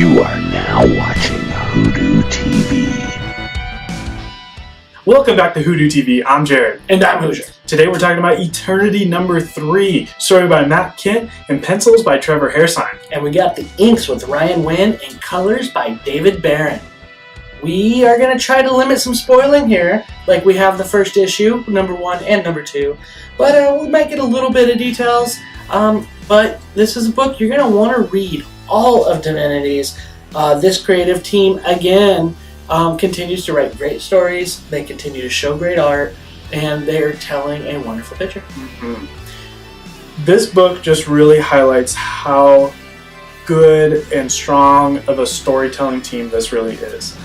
You are now watching WhoDooTV. Welcome back to WhoDooTV. I'm Jared. And I'm Hoosier. Today we're talking about Eternity number 3, story by Matt Kindt and pencils by Trevor Hairsine. And we got the inks with Ryan Winn and colors by David Barron. We are going to try to limit some spoiling here, like we have the first issue, number 1 and number 2. But we might get a little bit of details. But this is a book you're going to want to read all of Divinity's. This creative team, again, continues to write great stories. They continue to show great art, and they're telling a wonderful picture. Mm-hmm. This book just really highlights how good and strong of a storytelling team this really is.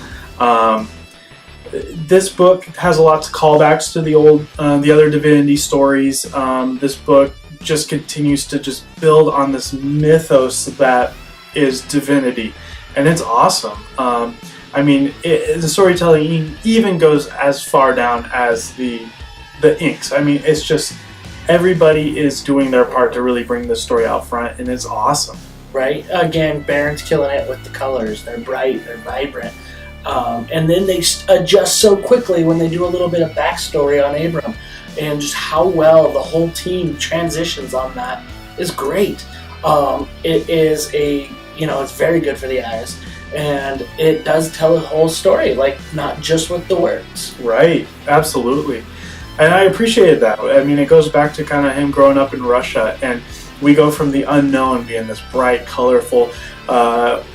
This book has lots of callbacks to the other Divinity stories. This book just continues to just build on this mythos that is Divinity, and it's awesome. I mean, the storytelling even goes as far down as the inks. I mean, it's just everybody is doing their part to really bring the story out front, and it's awesome. Right? Again, Barron's killing it with the colors. They're bright, they're vibrant. And then they adjust so quickly when they do a little bit of backstory on Abram, and just how well the whole team transitions on that is great. It is it's very good for the eyes, and it does tell a whole story, like not just with the words. Right, absolutely. And I appreciated that. I mean, it goes back to kind of him growing up in Russia, and we go from the unknown being this bright, colorful,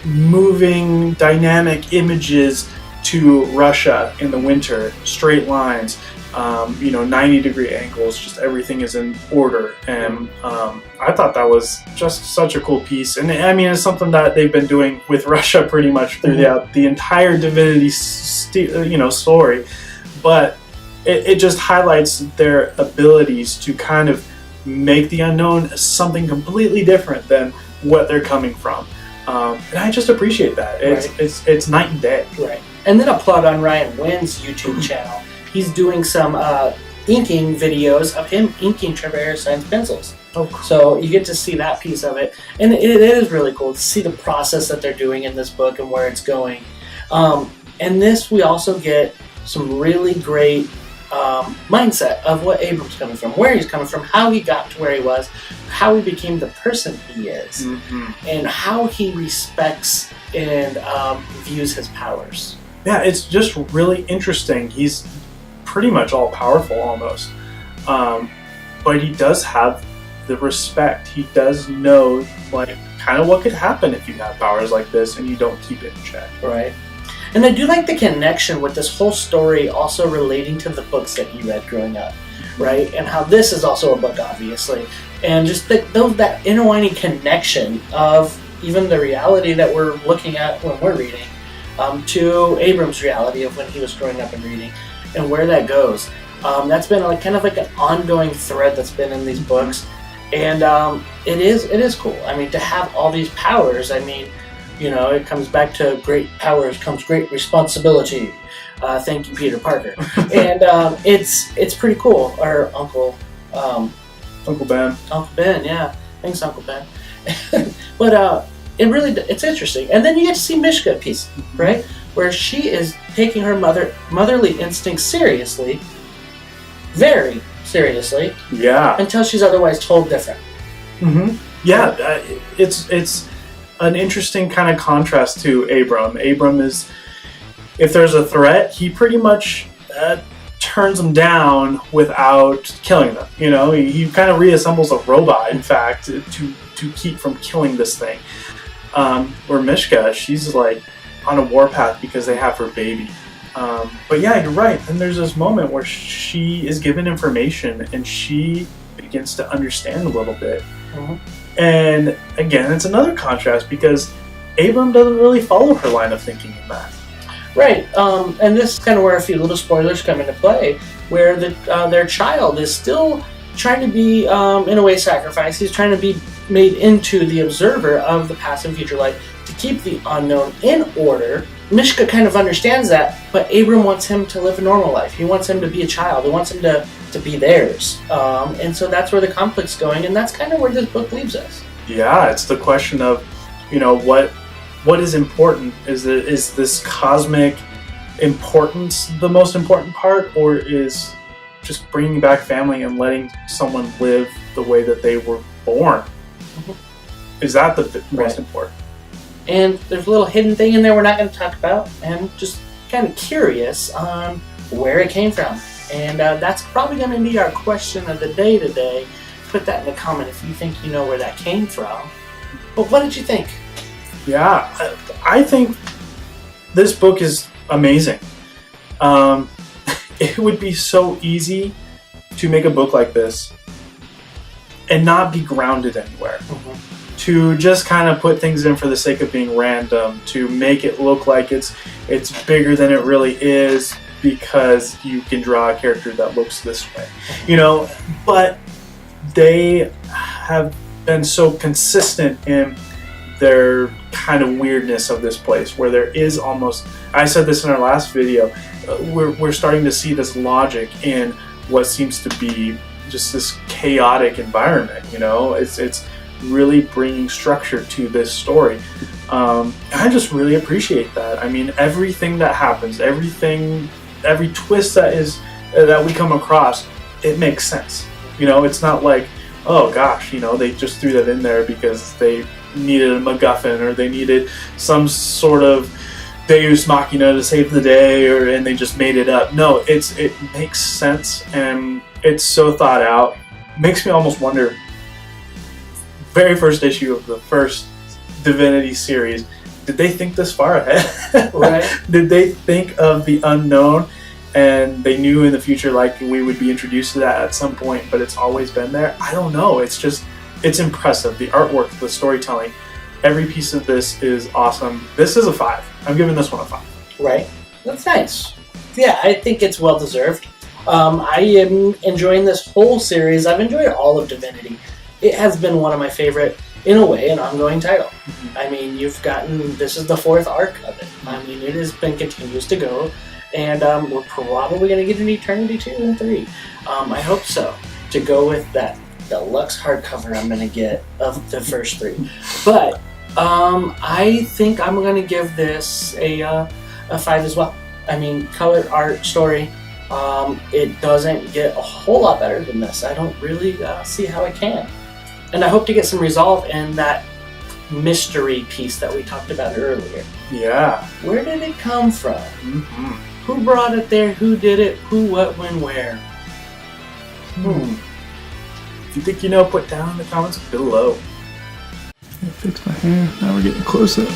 moving, dynamic images to Russia in the winter, straight lines, 90-degree angles, just everything is in order. And I thought that was just such a cool piece. And I mean, it's something that they've been doing with Russia pretty much throughout the entire Divinity story. But it just highlights their abilities to kind of make the unknown something completely different than what they're coming from. And I just appreciate that. It's night and day. Right. And then a plug on Ryan Wynn's YouTube channel. He's doing some inking videos of him inking Trevor Hairsine's pencils. Oh, cool. So you get to see that piece of it. And it is really cool to see the process that they're doing in this book and where it's going. And this, we also get some really great mindset of what Abram's coming from, where he's coming from, how he got to where he was, how he became the person he is, and how he respects and views his powers. Yeah, it's just really interesting. He's pretty much all powerful almost, but he does have the respect. He does know kind of what could happen if you have powers like this and you don't keep it in check. Right. And I do like the connection with this whole story also relating to the books that he read growing up, right? And how this is also a book, obviously. And just that intertwining connection of even the reality that we're looking at when we're reading to Abram's reality of when he was growing up and reading, and where that goes. That's been kind of like an ongoing thread that's been in these books. And it is cool. I mean, to have all these powers, I mean, it comes back to great powers comes great responsibility. Thank you, Peter Parker. And it's pretty cool. Or Uncle Ben. Uncle Ben, yeah. Thanks, Uncle Ben. But it's interesting. And then you get to see Myshka piece, right? Where she is taking her motherly instincts seriously, very seriously. Yeah. Until she's otherwise told different. Mm-hmm. Yeah, it's an interesting kind of contrast to Abram. Abram is, if there's a threat, he pretty much turns them down without killing them. He kind of reassembles a robot, in fact, to keep from killing this thing. Where Myshka, she's on a warpath because they have her baby. But yeah, you're right. And there's this moment where she is given information and she begins to understand a little bit. Mm-hmm. And again, it's another contrast because Abram doesn't really follow her line of thinking in that. Right, and this is kind of where a few little spoilers come into play, where their child is still trying to be, in a way, sacrificed. He's trying to be made into the observer of the past and future life to keep the unknown in order. Myshka kind of understands that, but Abram wants him to live a normal life. He wants him to be a child. He wants him to be theirs. And so that's where the conflict's going, and that's kind of where this book leaves us. Yeah, it's the question of, what what is important? Is this cosmic importance the most important part, or is just bringing back family and letting someone live the way that they were born? Is that the most important? And there's a little hidden thing in there we're not going to talk about, and just kind of curious on where it came from. And that's probably going to be our question of the day today. Put that in the comment if you think you know where that came from. But what did you think? Yeah, I think this book is amazing. It would be so easy to make a book like this and not be grounded anywhere. To just kind of put things in for the sake of being random, to make it look like it's bigger than it really is because you can draw a character that looks this way, you know. But they have been so consistent in their kind of weirdness of this place, where there is almost, I said this in our last video, we're starting to see this logic in what seems to be just this chaotic environment, you know. It's really bringing structure to this story. I just really appreciate that. I mean, everything that happens, every twist that we come across, it makes sense. You know, it's not like, oh gosh, you know, they just threw that in there because they needed a MacGuffin, or they needed some sort of Deus Machina to save the day, and they just made it up. No, it makes sense, and it's so thought out. Makes me almost wonder, very first issue of the first Divinity series, did they think this far ahead? Right. Did they think of the unknown, and they knew in the future like we would be introduced to that at some point, but it's always been there? I don't know. It's impressive. The artwork, the storytelling, every piece of this is awesome. This is a 5. I'm giving this one a 5. Right. That's nice. Yeah, I think it's well deserved. I am enjoying this whole series. I've enjoyed all of Divinity. It has been one of my favorite, in a way, an ongoing title. I mean, this is the 4th arc of it. I mean, it has been continues to go, and we're probably going to get an Eternity 2 and 3. I hope so, to go with that deluxe hardcover I'm going to get of the first 3. But I think I'm going to give this a 5 as well. I mean, color, art, story, it doesn't get a whole lot better than this. I don't really see how it can. And I hope to get some resolve in that mystery piece that we talked about earlier. Yeah. Where did it come from? Who brought it there? Who did it? Who, what, when, where? If you think you know, put down in the comments below. Fix my hair. Now we're getting close up.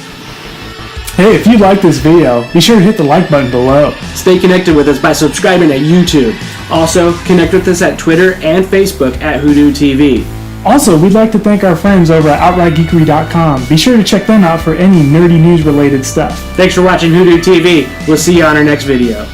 Hey, if you like this video, be sure to hit the like button below. Stay connected with us by subscribing at YouTube. Also, connect with us at Twitter and Facebook at WhoDooTV. Also, we'd like to thank our friends over at OutrightGeekery.com. Be sure to check them out for any nerdy news related stuff. Thanks for watching WhoDooTV. We'll see you on our next video.